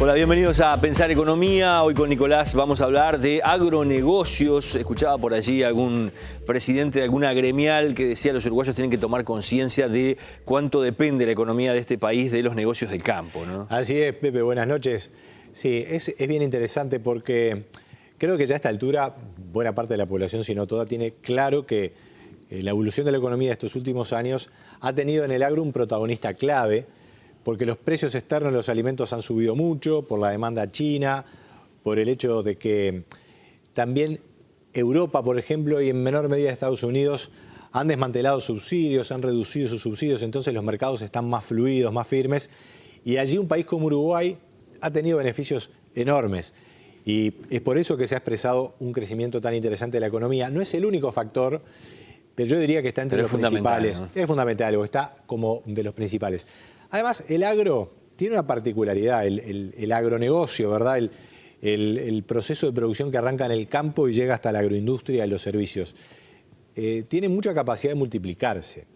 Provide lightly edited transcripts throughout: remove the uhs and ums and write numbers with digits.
Hola, bienvenidos a Pensar Economía. Hoy con Nicolás vamos a hablar de agronegocios. Escuchaba por allí algún presidente de alguna gremial que decía que los uruguayos tienen que tomar conciencia de cuánto depende la economía de este país de los negocios del campo, ¿no? Así es, Pepe, buenas noches. Sí, es bien interesante porque creo que ya a esta altura buena parte de la población, si no toda, tiene claro que la evolución de la economía de estos últimos años ha tenido en el agro un protagonista clave, porque los precios externos de los alimentos han subido mucho por la demanda china, por el hecho de que también Europa, por ejemplo, y en menor medida Estados Unidos, han desmantelado subsidios, han reducido sus subsidios, entonces los mercados están más fluidos, más firmes, y allí un país como Uruguay ha tenido beneficios enormes. Y es por eso que se ha expresado un crecimiento tan interesante de la economía. No es el único factor, pero yo diría que está entre los principales. ¿No? Es fundamental, o está como de los principales. Además, el agro tiene una particularidad, el agronegocio, ¿verdad? El proceso de producción que arranca en el campo y llega hasta la agroindustria y los servicios. Tiene mucha capacidad de multiplicarse.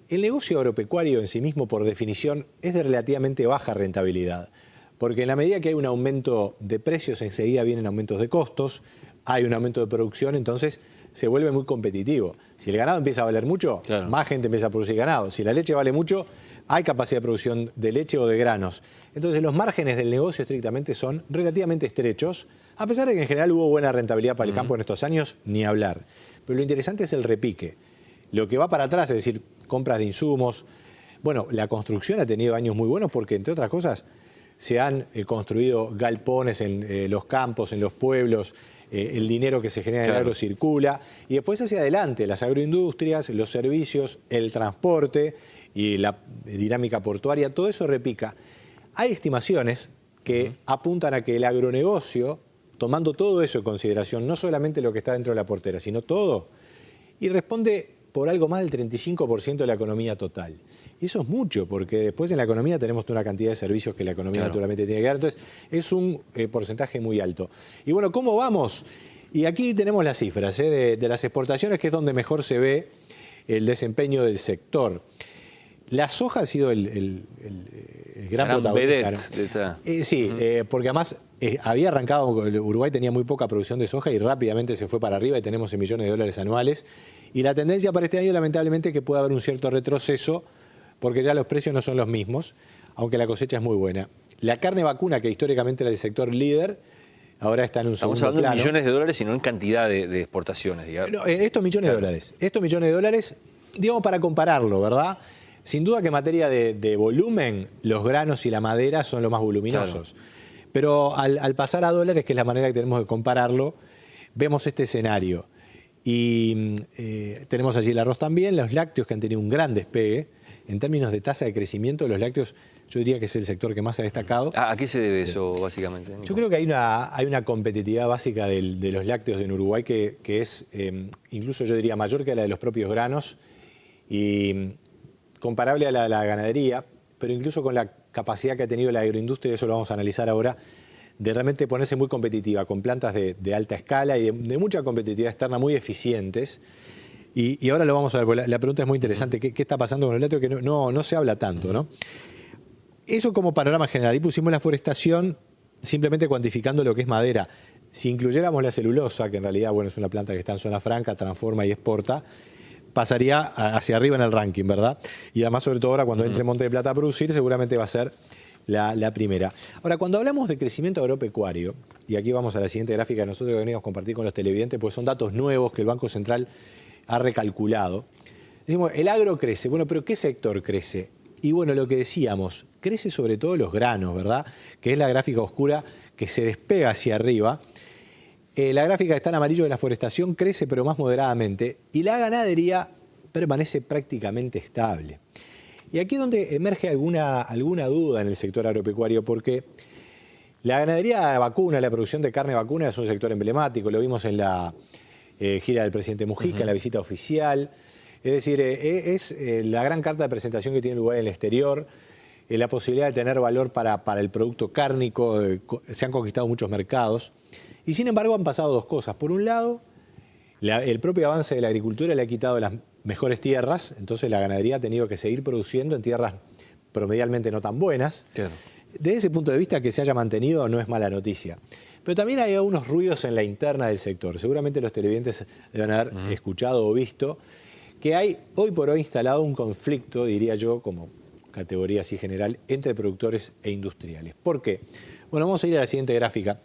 El negocio agropecuario en sí mismo, por definición, es de relativamente baja rentabilidad, porque en la medida que hay un aumento de precios, enseguida vienen aumentos de costos, hay un aumento de producción, entonces se vuelve muy competitivo. Si el ganado empieza a valer mucho, claro, más gente empieza a producir ganado. Si la leche vale mucho, hay capacidad de producción de leche o de granos. Entonces los márgenes del negocio estrictamente son relativamente estrechos, a pesar de que en general hubo buena rentabilidad para el campo en estos años, ni hablar. Pero lo interesante es el repique. Lo que va para atrás, es decir, compras de insumos. Bueno, la construcción ha tenido años muy buenos porque, entre otras cosas, se han construido galpones en los campos, en los pueblos, el dinero que se genera en el agro circula, y después hacia adelante las agroindustrias, los servicios, el transporte y la dinámica portuaria, todo eso repica. Hay estimaciones que apuntan a que el agronegocio, tomando todo eso en consideración, no solamente lo que está dentro de la portera, sino todo, y responde por algo más del 35% de la economía total. Y eso es mucho, porque después en la economía tenemos una cantidad de servicios que la economía naturalmente tiene que dar. Entonces, es un porcentaje muy alto. Y bueno, ¿cómo vamos? Y aquí tenemos las cifras de las exportaciones, que es donde mejor se ve el desempeño del sector. La soja ha sido el gran protagonista. Porque además había arrancado, Uruguay tenía muy poca producción de soja y rápidamente se fue para arriba y tenemos en millones de dólares anuales. Y la tendencia para este año, lamentablemente, es que puede haber un cierto retroceso, porque ya los precios no son los mismos, aunque la cosecha es muy buena. La carne vacuna, que históricamente era el sector líder, ahora está en un segundo plano. Estamos hablando de millones de dólares y no en cantidad de exportaciones, digamos. No, en estos millones de dólares. Estos millones de dólares, digamos, para compararlo, ¿verdad? Sin duda que en materia de volumen, los granos y la madera son los más voluminosos. Claro. Pero al pasar a dólares, que es la manera que tenemos de compararlo, vemos este escenario. Y tenemos allí el arroz también, los lácteos, que han tenido un gran despegue. En términos de tasa de crecimiento de los lácteos, yo diría que es el sector que más ha destacado. ¿A qué se debe eso, básicamente, Nico? Yo creo que hay una competitividad básica de los lácteos en Uruguay que es, incluso yo diría, mayor que la de los propios granos y comparable a la ganadería, pero incluso con la capacidad que ha tenido la agroindustria, eso lo vamos a analizar ahora, de realmente ponerse muy competitiva, con plantas de alta escala y de mucha competitividad externa, muy eficientes. Y ahora lo vamos a ver, porque la pregunta es muy interesante. ¿Qué está pasando con el lácteo? Que no se habla tanto, ¿no? Eso como panorama general. Y pusimos la forestación simplemente cuantificando lo que es madera. Si incluyéramos la celulosa, que en realidad bueno, es una planta que está en zona franca, transforma y exporta, pasaría hacia arriba en el ranking, ¿verdad? Y además, sobre todo ahora, cuando entre Monte de Plata a producir, seguramente va a ser la primera. Ahora, cuando hablamos de crecimiento agropecuario, y aquí vamos a la siguiente gráfica que nosotros venimos a compartir con los televidentes, pues son datos nuevos que el Banco Central ha recalculado. Decimos, el agro crece. Bueno, pero ¿qué sector crece? Y bueno, lo que decíamos, crece sobre todo los granos, ¿verdad? Que es la gráfica oscura que se despega hacia arriba. La gráfica que está en amarillo de la forestación crece, pero más moderadamente. Y la ganadería permanece prácticamente estable. Y aquí es donde emerge alguna duda en el sector agropecuario, porque la ganadería vacuna, la producción de carne vacuna es un sector emblemático. Lo vimos en la gira del presidente Mujica, en la visita oficial. Es decir, es la gran carta de presentación que tiene Uruguay en el exterior, la posibilidad de tener valor para el producto cárnico, se han conquistado muchos mercados. Y sin embargo han pasado dos cosas. Por un lado, el propio avance de la agricultura le ha quitado las mejores tierras, entonces la ganadería ha tenido que seguir produciendo en tierras promedialmente no tan buenas. Claro. Desde ese punto de vista, que se haya mantenido no es mala noticia. Pero también hay algunos ruidos en la interna del sector. Seguramente los televidentes deben haber escuchado o visto que hay hoy por hoy instalado un conflicto, diría yo, como categoría así general, entre productores e industriales. ¿Por qué? Bueno, vamos a ir a la siguiente gráfica.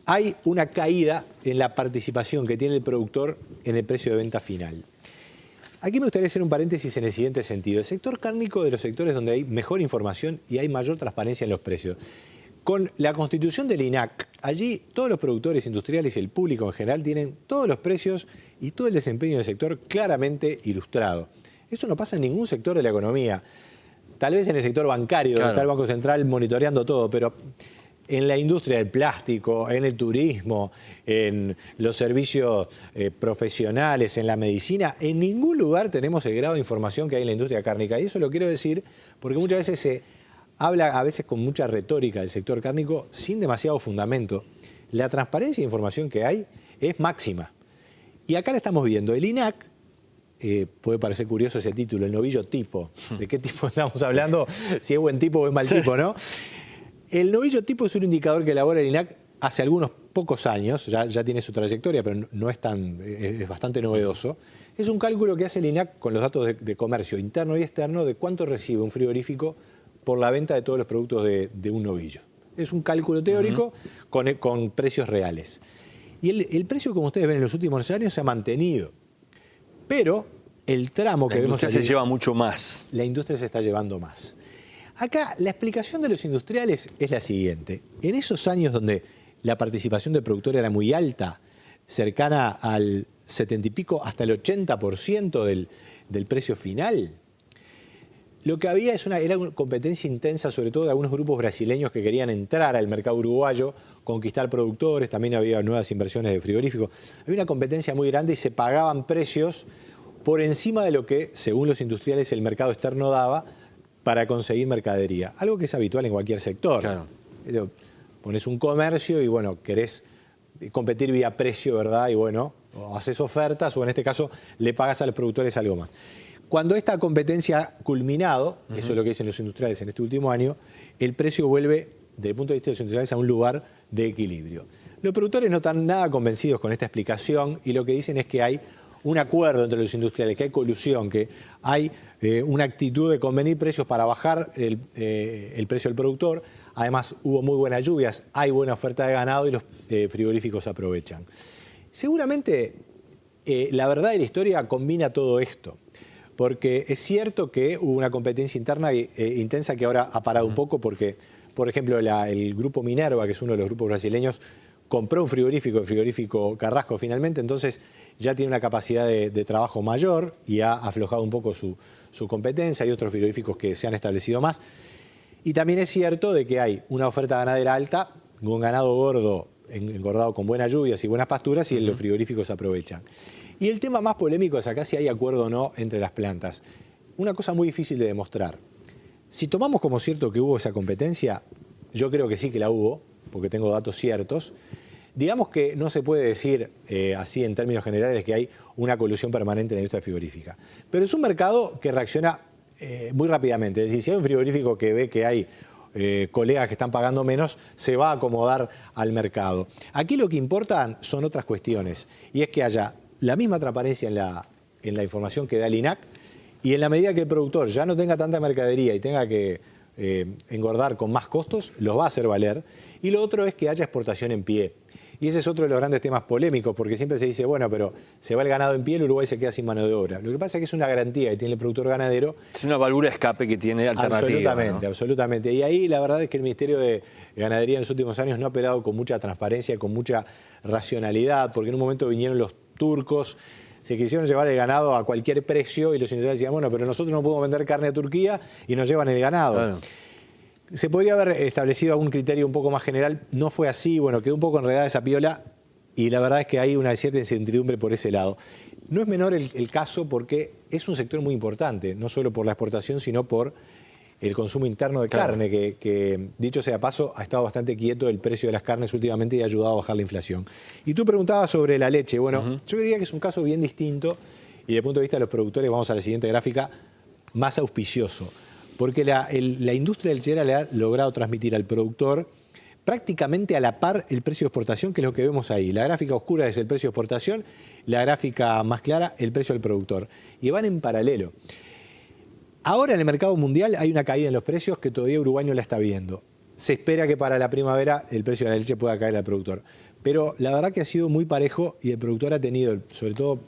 Hay una caída en la participación que tiene el productor en el precio de venta final. Aquí me gustaría hacer un paréntesis en el siguiente sentido. El sector cárnico de los sectores donde hay mejor información y hay mayor transparencia en los precios. Con la constitución del INAC, allí todos los productores industriales y el público en general tienen todos los precios y todo el desempeño del sector claramente ilustrado. Eso no pasa en ningún sector de la economía. Tal vez en el sector bancario, donde está el Banco Central monitoreando todo, pero en la industria del plástico, en el turismo, en los servicios profesionales, en la medicina, en ningún lugar tenemos el grado de información que hay en la industria cárnica. Y eso lo quiero decir porque muchas veces se habla, a veces con mucha retórica del sector cárnico, sin demasiado fundamento. La transparencia de información que hay es máxima. Y acá la estamos viendo. El INAC, puede parecer curioso ese título, el novillo tipo. ¿De qué tipo estamos hablando? Si es buen tipo o es mal tipo, ¿no? El novillo tipo es un indicador que elabora el INAC hace algunos pocos años, ya tiene su trayectoria, pero no es es bastante novedoso. Es un cálculo que hace el INAC con los datos de comercio interno y externo de cuánto recibe un frigorífico por la venta de todos los productos de un novillo. Es un cálculo teórico con precios reales. Y el precio, como ustedes ven, en los últimos años se ha mantenido. Pero el tramo que vemos... La industria se lleva mucho más. La industria se está llevando más. Acá la explicación de los industriales es la siguiente. En esos años donde la participación del productor era muy alta, cercana al 70 y pico, hasta el 80% del precio final, lo que había era una competencia intensa, sobre todo de algunos grupos brasileños que querían entrar al mercado uruguayo, conquistar productores, también había nuevas inversiones de frigoríficos. Había una competencia muy grande y se pagaban precios por encima de lo que, según los industriales, el mercado externo daba para conseguir mercadería. Algo que es habitual en cualquier sector. Claro. Pones un comercio y, bueno, querés competir vía precio, ¿verdad? Y, bueno, o haces ofertas o, en este caso, le pagas a los productores algo más. Cuando esta competencia ha culminado, eso es lo que dicen los industriales en este último año, el precio vuelve, desde el punto de vista de los industriales, a un lugar de equilibrio. Los productores no están nada convencidos con esta explicación y lo que dicen es que hay un acuerdo entre los industriales, que hay colusión, que hay una actitud de convenir precios para bajar el precio del productor. Además, hubo muy buenas lluvias, hay buena oferta de ganado y los frigoríficos aprovechan. Seguramente, la verdad de la historia combina todo esto. Porque es cierto que hubo una competencia interna intensa que ahora ha parado un poco porque, por ejemplo, el grupo Minerva, que es uno de los grupos brasileños, compró un frigorífico, el frigorífico Carrasco finalmente, entonces ya tiene una capacidad de trabajo mayor y ha aflojado un poco su competencia. Hay otros frigoríficos que se han establecido más. Y también es cierto de que hay una oferta ganadera alta, con ganado gordo, engordado con buenas lluvias y buenas pasturas, y los frigoríficos aprovechan. Y el tema más polémico es acá si hay acuerdo o no entre las plantas. Una cosa muy difícil de demostrar. Si tomamos como cierto que hubo esa competencia, yo creo que sí que la hubo, porque tengo datos ciertos. Digamos que no se puede decir así en términos generales que hay una colusión permanente en la industria frigorífica. Pero es un mercado que reacciona muy rápidamente. Es decir, si hay un frigorífico que ve que hay colegas que están pagando menos, se va a acomodar al mercado. Aquí lo que importan son otras cuestiones, y es que haya la misma transparencia en la información que da el INAC, y en la medida que el productor ya no tenga tanta mercadería y tenga que engordar con más costos, los va a hacer valer. Y lo otro es que haya exportación en pie. Y ese es otro de los grandes temas polémicos, porque siempre se dice, bueno, pero se va el ganado en pie, el Uruguay se queda sin mano de obra. Lo que pasa es que es una garantía que tiene el productor ganadero. Es una válvula de escape que tiene alternativa. Absolutamente, ¿no? absolutamente. Y ahí la verdad es que el Ministerio de Ganadería en los últimos años no ha operado con mucha transparencia, con mucha racionalidad, porque en un momento vinieron los turcos, se quisieron llevar el ganado a cualquier precio y los industriales decían, bueno, pero nosotros no podemos vender carne a Turquía y nos llevan el ganado. Claro. Se podría haber establecido algún criterio un poco más general, no fue así, bueno, quedó un poco enredada esa piola y la verdad es que hay una cierta incertidumbre por ese lado. No es menor el caso porque es un sector muy importante, no solo por la exportación, sino por el consumo interno de carne, que dicho sea paso, ha estado bastante quieto el precio de las carnes últimamente y ha ayudado a bajar la inflación. Y tú preguntabas sobre la leche. Bueno, yo diría que es un caso bien distinto y desde el punto de vista de los productores, vamos a la siguiente gráfica, más auspicioso. porque la industria lechera le ha logrado transmitir al productor prácticamente a la par el precio de exportación, que es lo que vemos ahí. La gráfica oscura es el precio de exportación, la gráfica más clara el precio del productor. Y van en paralelo. Ahora en el mercado mundial hay una caída en los precios que todavía Uruguay no la está viendo. Se espera que para la primavera el precio de la leche pueda caer al productor. Pero la verdad que ha sido muy parejo y el productor ha tenido, sobre todo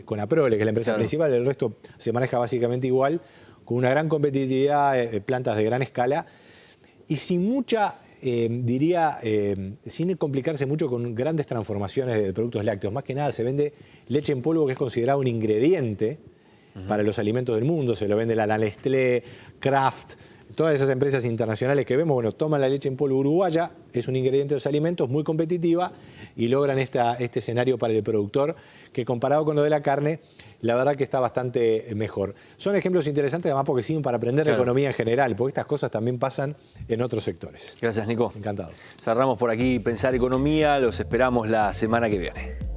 con Aprole, que es la empresa principal, el resto se maneja básicamente igual, con una gran competitividad, plantas de gran escala y sin mucha, sin complicarse mucho con grandes transformaciones de productos lácteos. Más que nada se vende leche en polvo, que es considerado un ingrediente para los alimentos del mundo. Se lo vende la Nestlé, Kraft, todas esas empresas internacionales que vemos, bueno, toman la leche en polvo uruguaya, es un ingrediente de los alimentos, muy competitiva, y logran este escenario para el productor, que comparado con lo de la carne, la verdad que está bastante mejor. Son ejemplos interesantes además porque sirven para aprender de economía en general, porque estas cosas también pasan en otros sectores. Gracias, Nico. Encantado. Cerramos por aquí Pensar Economía, los esperamos la semana que viene.